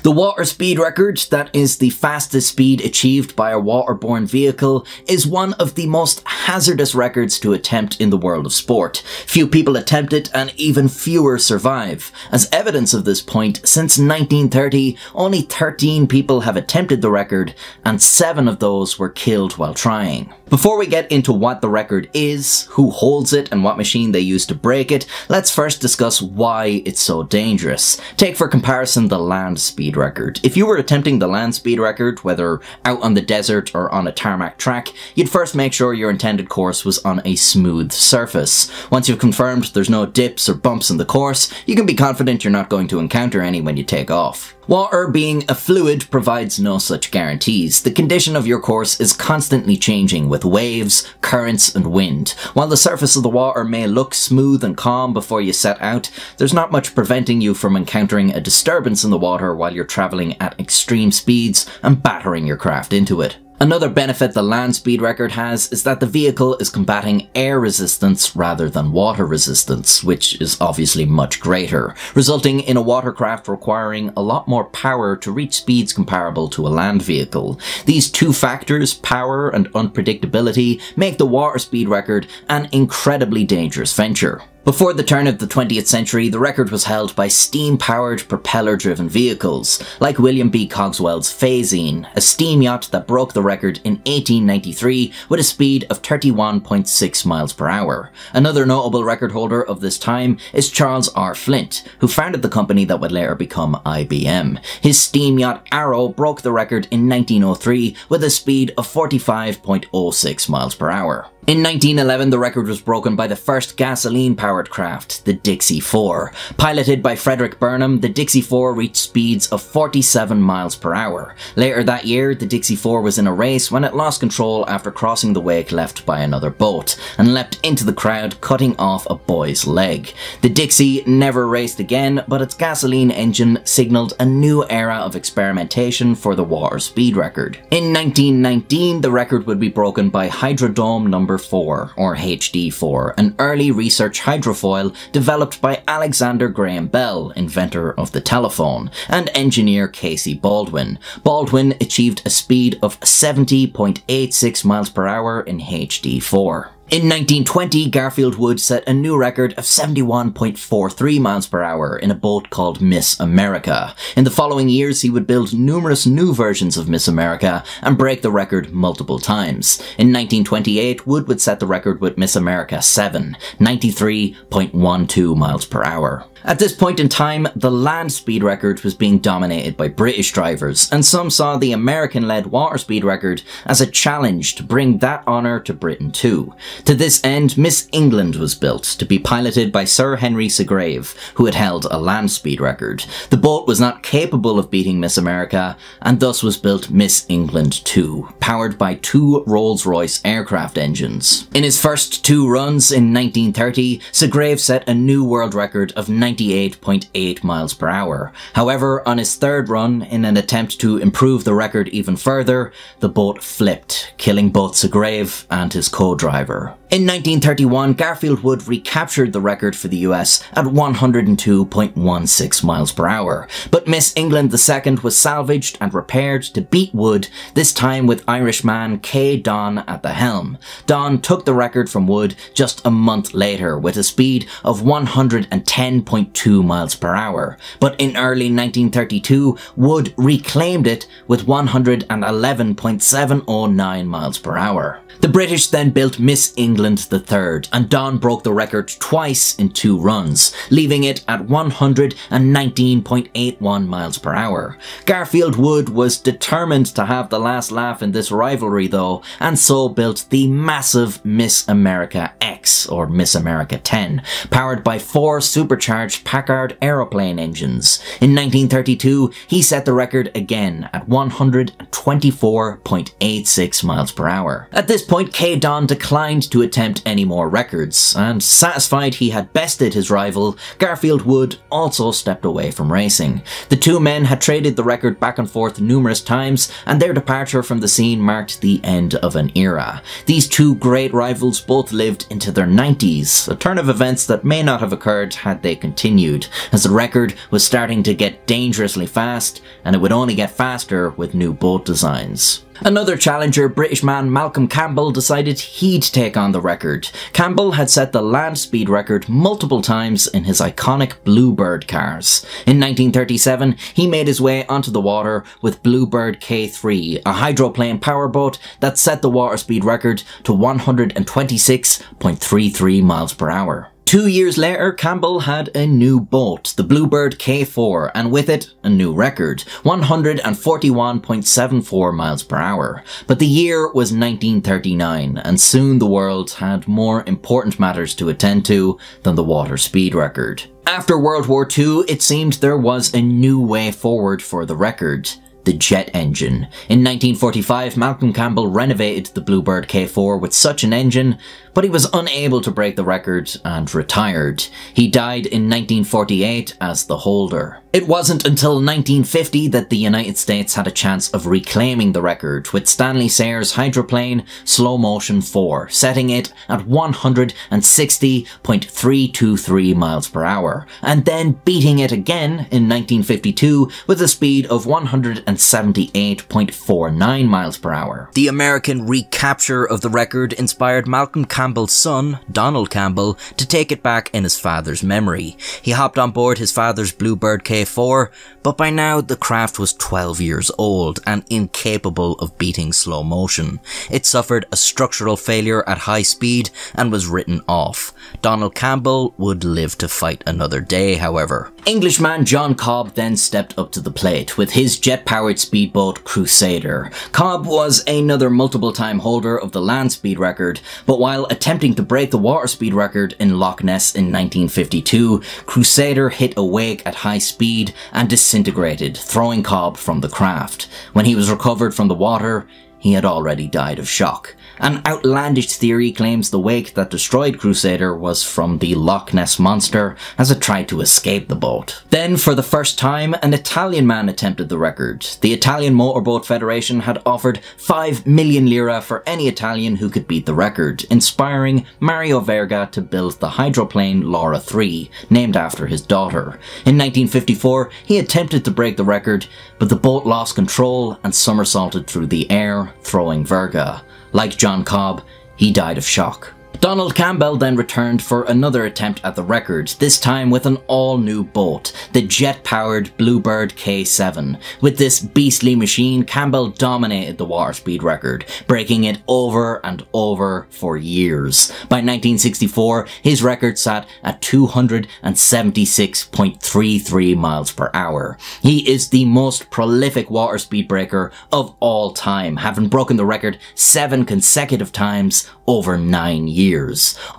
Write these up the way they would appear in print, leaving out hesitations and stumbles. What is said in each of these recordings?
The water speed record, that is the fastest speed achieved by a waterborne vehicle, is one of the most hazardous records to attempt in the world of sport. Few people attempt it and even fewer survive. As evidence of this point, since 1930, only 13 people have attempted the record and 7 of those were killed while trying. Before we get into what the record is, who holds it and what machine they use to break it, let's first discuss why it's so dangerous. Take for comparison the land speed record. If you were attempting the land speed record, whether out on the desert or on a tarmac track, you'd first make sure your intended course was on a smooth surface. Once you've confirmed there's no dips or bumps in the course, you can be confident you're not going to encounter any when you take off. Water, being a fluid, provides no such guarantees. The condition of your course is constantly changing with waves, currents and wind. While the surface of the water may look smooth and calm before you set out, there's not much preventing you from encountering a disturbance in the water while you're travelling at extreme speeds and battering your craft into it. Another benefit the land speed record has is that the vehicle is combating air resistance rather than water resistance, which is obviously much greater, resulting in a watercraft requiring a lot more power to reach speeds comparable to a land vehicle. These two factors, power and unpredictability, make the water speed record an incredibly dangerous venture. Before the turn of the 20th century, the record was held by steam-powered, propeller-driven vehicles, like William B. Cogswell's Phasine, a steam yacht that broke the record in 1893 with a speed of 31.6 miles per hour. Another notable record holder of this time is Charles R. Flint, who founded the company that would later become IBM. His steam yacht Arrow broke the record in 1903 with a speed of 45.06 miles per hour. In 1911, the record was broken by the first gasoline-powered craft, the Dixie-4. Piloted by Frederick Burnham, the Dixie-4 reached speeds of 47 miles per hour. Later that year, the Dixie-4 was in a race when it lost control after crossing the wake left by another boat, and leapt into the crowd, cutting off a boy's leg. The Dixie never raced again, but its gasoline engine signalled a new era of experimentation for the water speed record. In 1919, the record would be broken by Hydrodome No. 4, or HD4, an early research hydrofoil developed by Alexander Graham Bell, inventor of the telephone, and engineer Casey Baldwin. Baldwin achieved a speed of 70.86 miles per hour in HD4. In 1920, Garfield Wood set a new record of 71.43 miles per hour in a boat called Miss America. In the following years, he would build numerous new versions of Miss America and break the record multiple times. In 1928, Wood would set the record with Miss America 7, 93.12 miles per hour. At this point in time, the land speed record was being dominated by British drivers, and some saw the American-led water speed record as a challenge to bring that honour to Britain too. To this end, Miss England was built, to be piloted by Sir Henry Segrave, who had held a land speed record. The boat was not capable of beating Miss America, and thus was built Miss England 2, powered by 2 Rolls-Royce aircraft engines. In his first 2 runs in 1930, Segrave set a new world record of 98.8 miles per hour. However, on his 3rd run, in an attempt to improve the record even further, the boat flipped, killing both Segrave and his co-driver. In 1931, Garfield Wood recaptured the record for the US at 102.16 miles per hour, but Miss England II was salvaged and repaired to beat Wood, this time with Irishman Kay Don at the helm. Don took the record from Wood just a month later with a speed of 110.2 miles per hour, but in early 1932, Wood reclaimed it with 111.709 miles per hour. The British then built Miss England III, and Don broke the record twice in 2 runs, leaving it at 119.81 miles per hour. Garfield Wood was determined to have the last laugh in this rivalry though, and so built the massive Miss America X, or Miss America 10, powered by 4 supercharged Packard aeroplane engines. In 1932, he set the record again at 124.86 miles per hour. At this point, Kay Don declined to attempt any more records, and satisfied he had bested his rival, Garfield Wood also stepped away from racing. The two men had traded the record back and forth numerous times, and their departure from the scene marked the end of an era. These two great rivals both lived into their 90s, a turn of events that may not have occurred had they continued, as the record was starting to get dangerously fast, and it would only get faster with new boat designs. Another challenger, British man Malcolm Campbell, decided he'd take on the record. Campbell had set the land speed record multiple times in his iconic Bluebird cars. In 1937, he made his way onto the water with Bluebird K3, a hydroplane powerboat that set the water speed record to 126.33 miles per hour. 2 years later, Campbell had a new boat, the Bluebird K4, and with it, a new record, 141.74 miles per hour. But the year was 1939, and soon the world had more important matters to attend to than the water speed record. After World War II, it seemed there was a new way forward for the record. The jet engine. In 1945, Malcolm Campbell renovated the Bluebird K4 with such an engine, but he was unable to break the record and retired. He died in 1948 as the holder. It wasn't until 1950 that the United States had a chance of reclaiming the record, with Stanley Sayre's hydroplane Slow Motion 4, setting it at 160.323 miles per hour, and then beating it again in 1952 with a speed of 178.49 miles per hour. The American recapture of the record inspired Malcolm Campbell's son, Donald Campbell, to take it back in his father's memory. He hopped on board his father's Bluebird K4, but by now the craft was 12 years old and incapable of beating slow motion. It suffered a structural failure at high speed and was written off. Donald Campbell would live to fight another day, however. Englishman John Cobb then stepped up to the plate with his jet-powered speedboat Crusader. Cobb was another multiple-time holder of the land speed record, but while attempting to break the water speed record in Loch Ness in 1952, Crusader hit a wake at high speed and disintegrated, throwing Cobb from the craft. When he was recovered from the water, he had already died of shock. An outlandish theory claims the wake that destroyed Crusader was from the Loch Ness Monster as it tried to escape the boat. Then, for the first time, an Italian man attempted the record. The Italian Motorboat Federation had offered 5 million lira for any Italian who could beat the record, inspiring Mario Verga to build the hydroplane Laura 3, named after his daughter. In 1954, he attempted to break the record, but the boat lost control and somersaulted through the air, throwing Verga. Like John Cobb, he died of shock. Donald Campbell then returned for another attempt at the record, this time with an all-new boat, the jet-powered Bluebird K7. With this beastly machine, Campbell dominated the water speed record, breaking it over and over for years. By 1964, his record sat at 276.33 miles per hour. He is the most prolific water speed breaker of all time, having broken the record 7 consecutive times over 9 years.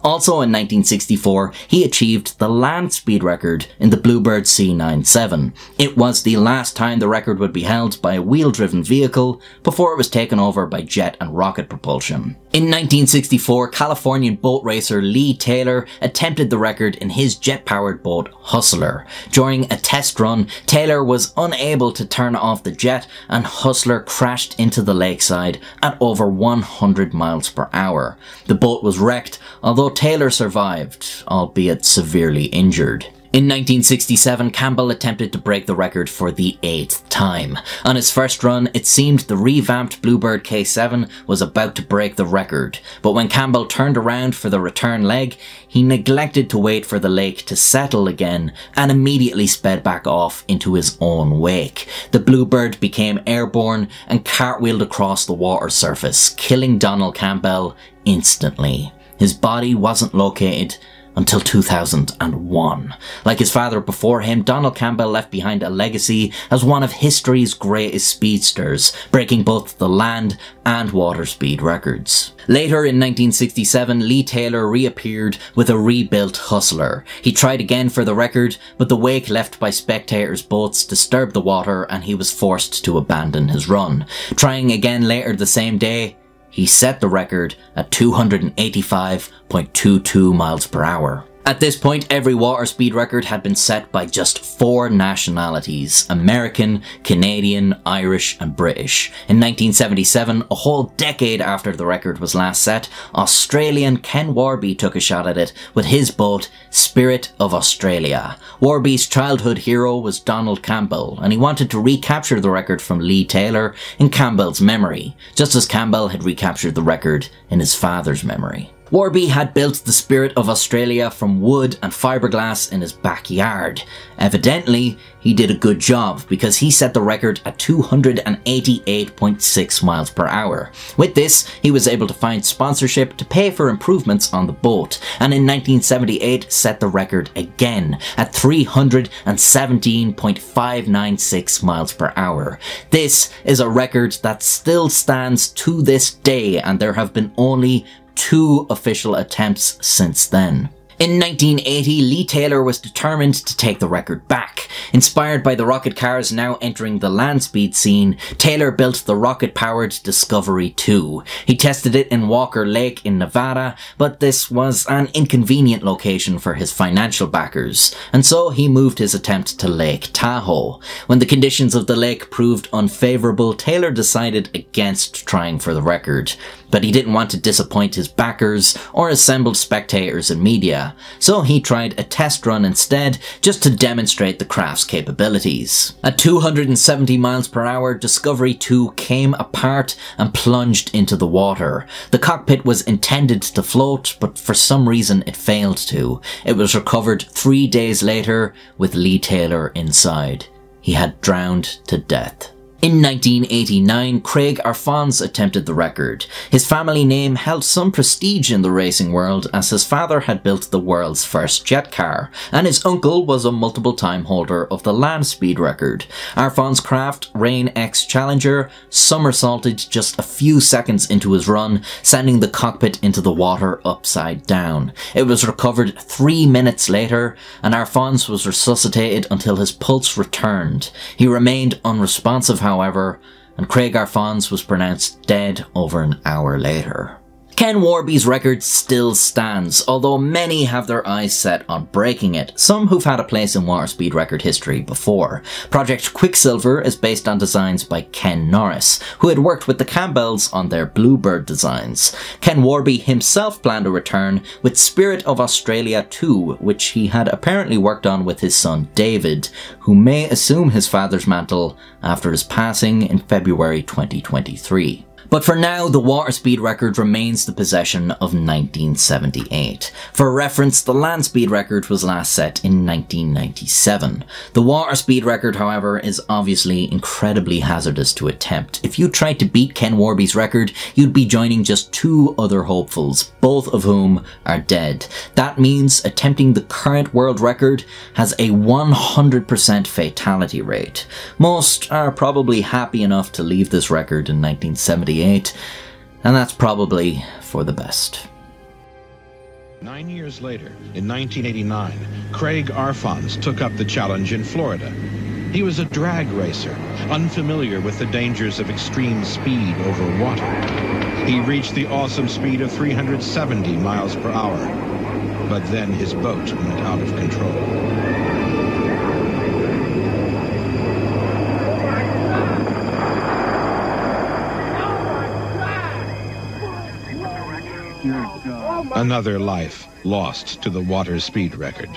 Also in 1964, he achieved the land speed record in the Bluebird C97. It was the last time the record would be held by a wheel-driven vehicle before it was taken over by jet and rocket propulsion. In 1964, Californian boat racer Lee Taylor attempted the record in his jet-powered boat Hustler. During a test run, Taylor was unable to turn off the jet and Hustler crashed into the lakeside at over 100 miles per hour. The boat was wrecked, although Taylor survived, albeit severely injured. In 1967, Campbell attempted to break the record for the 8th time. On his first run, it seemed the revamped Bluebird K7 was about to break the record, but when Campbell turned around for the return leg, he neglected to wait for the lake to settle again and immediately sped back off into his own wake. The Bluebird became airborne and cartwheeled across the water surface, killing Donald Campbell instantly. His body wasn't located until 2001. Like his father before him, Donald Campbell left behind a legacy as one of history's greatest speedsters, breaking both the land and water speed records. Later in 1967, Lee Taylor reappeared with a rebuilt Hustler. He tried again for the record, but the wake left by spectators' boats disturbed the water and he was forced to abandon his run. Trying again later the same day, He set the record at 285.22 miles per hour. At this point, every water speed record had been set by just 4 nationalities: American, Canadian, Irish, and British. In 1977, a whole decade after the record was last set, Australian Ken Warby took a shot at it with his boat, Spirit of Australia. Warby's childhood hero was Donald Campbell, and he wanted to recapture the record from Lee Taylor in Campbell's memory, just as Campbell had recaptured the record in his father's memory. Warby had built the Spirit of Australia from wood and fiberglass in his backyard. Evidently, he did a good job because he set the record at 288.6 miles per hour. With this, he was able to find sponsorship to pay for improvements on the boat, and in 1978 set the record again at 317.596 miles per hour. This is a record that still stands to this day, and there have been only 2 official attempts since then. In 1980, Lee Taylor was determined to take the record back. Inspired by the rocket cars now entering the land speed scene, Taylor built the rocket-powered Discovery 2. He tested it in Walker Lake in Nevada, but this was an inconvenient location for his financial backers, and so he moved his attempt to Lake Tahoe. When the conditions of the lake proved unfavourable, Taylor decided against trying for the record. But he didn't want to disappoint his backers or assembled spectators and media, so he tried a test run instead, just to demonstrate the craft's capabilities. At 270 miles per hour, Discovery 2 came apart and plunged into the water. The cockpit was intended to float, but for some reason it failed to. It was recovered 3 days later with Lee Taylor inside. He had drowned to death. In 1989, Craig Arfons attempted the record. His family name held some prestige in the racing world, as his father had built the world's first jet car, and his uncle was a multiple time holder of the land speed record. Arfons' craft, Rain X Challenger, somersaulted just a few seconds into his run, sending the cockpit into the water upside down. It was recovered 3 minutes later, and Arfons was resuscitated until his pulse returned. He remained unresponsive, however, and Craig Arfons was pronounced dead over an hour later. Ken Warby's record still stands, although many have their eyes set on breaking it, some who've had a place in water speed record history before. Project Quicksilver is based on designs by Ken Norris, who had worked with the Campbells on their Bluebird designs. Ken Warby himself planned a return with Spirit of Australia 2, which he had apparently worked on with his son David, who may assume his father's mantle after his passing in February 2023. But for now, the water speed record remains the possession of 1978. For reference, the land speed record was last set in 1997. The water speed record, however, is obviously incredibly hazardous to attempt. If you tried to beat Ken Warby's record, you'd be joining just 2 other hopefuls, both of whom are dead. That means attempting the current world record has a 100% fatality rate. Most are probably happy enough to leave this record in 1978, and that's probably for the best. 9 years later, in 1989, Craig Arfons took up the challenge in Florida. He was a drag racer, unfamiliar with the dangers of extreme speed over water. He reached the awesome speed of 370 miles per hour, but then his boat went out of control. Another life lost to the water speed record.